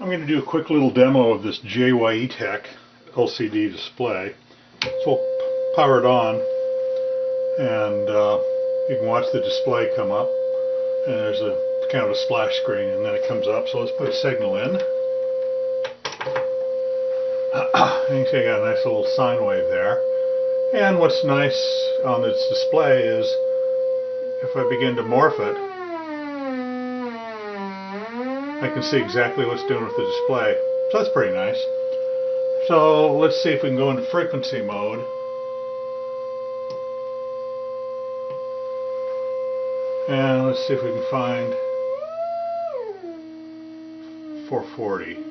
I'm going to do a quick little demo of this JYE Tech LCD display. So we'll power it on, and you can watch the display come up, and there's a kind of a splash screen, and then it comes up. So let's put a signal in. And you can see I got a nice little sine wave there. And what's nice on this display is if I begin to morph it, I can see exactly what's doing with the display. So that's pretty nice. So let's see if we can go into frequency mode. And let's see if we can find 440.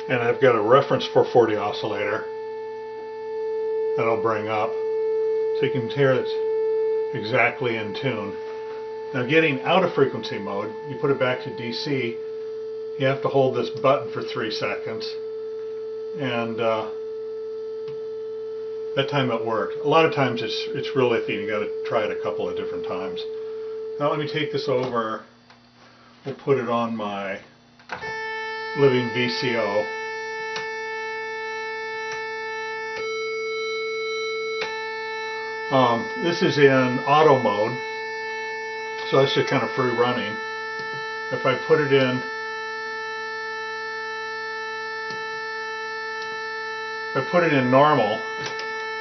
And I've got a reference 440 oscillator that I'll bring up so you can hear it's exactly in tune. Now, getting out of frequency mode, you put it back to DC, you have to hold this button for 3 seconds, and that time it worked. A lot of times it's real iffy, you got to try it a couple of different times. Now let me take this over, we'll put it on my living VCO. This is in auto mode, so that's just kind of free running. If I put it in normal,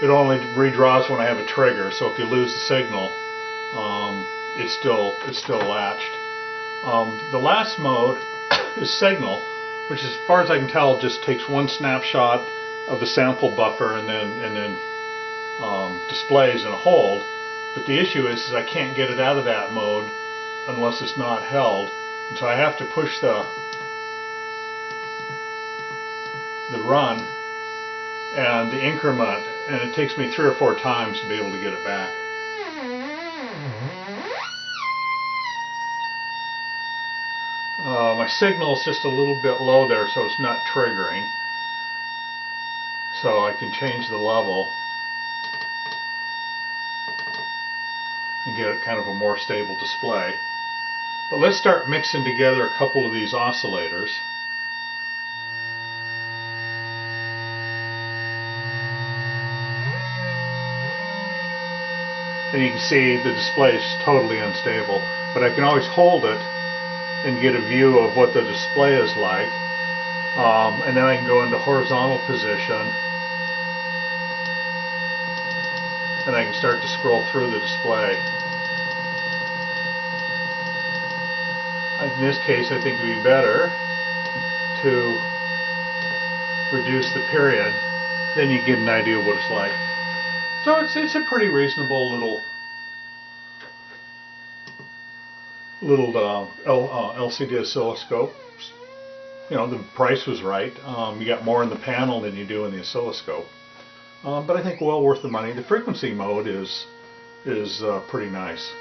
it only redraws when I have a trigger. So if you lose the signal, it's still latched. The last mode is signal, which, as far as I can tell, just takes one snapshot of the sample buffer and then displays and hold. But the issue is I can't get it out of that mode unless it's not held, and so I have to push the run and the increment, and it takes me 3 or 4 times to be able to get it back. My signal is just a little bit low there, so it's not triggering. So I can change the level and get kind of a more stable display. But let's start mixing together a couple of these oscillators. And you can see the display is totally unstable, but I can always hold it and get a view of what the display is like. And then I can go into horizontal position, and I can start to scroll through the display. In this case, I think it would be better to reduce the period, then you get an idea of what it's like. So it's a pretty reasonable little LCD oscilloscope. You know, the price was right. You got more in the panel than you do in the oscilloscope, but I think well worth the money. The frequency mode is pretty nice.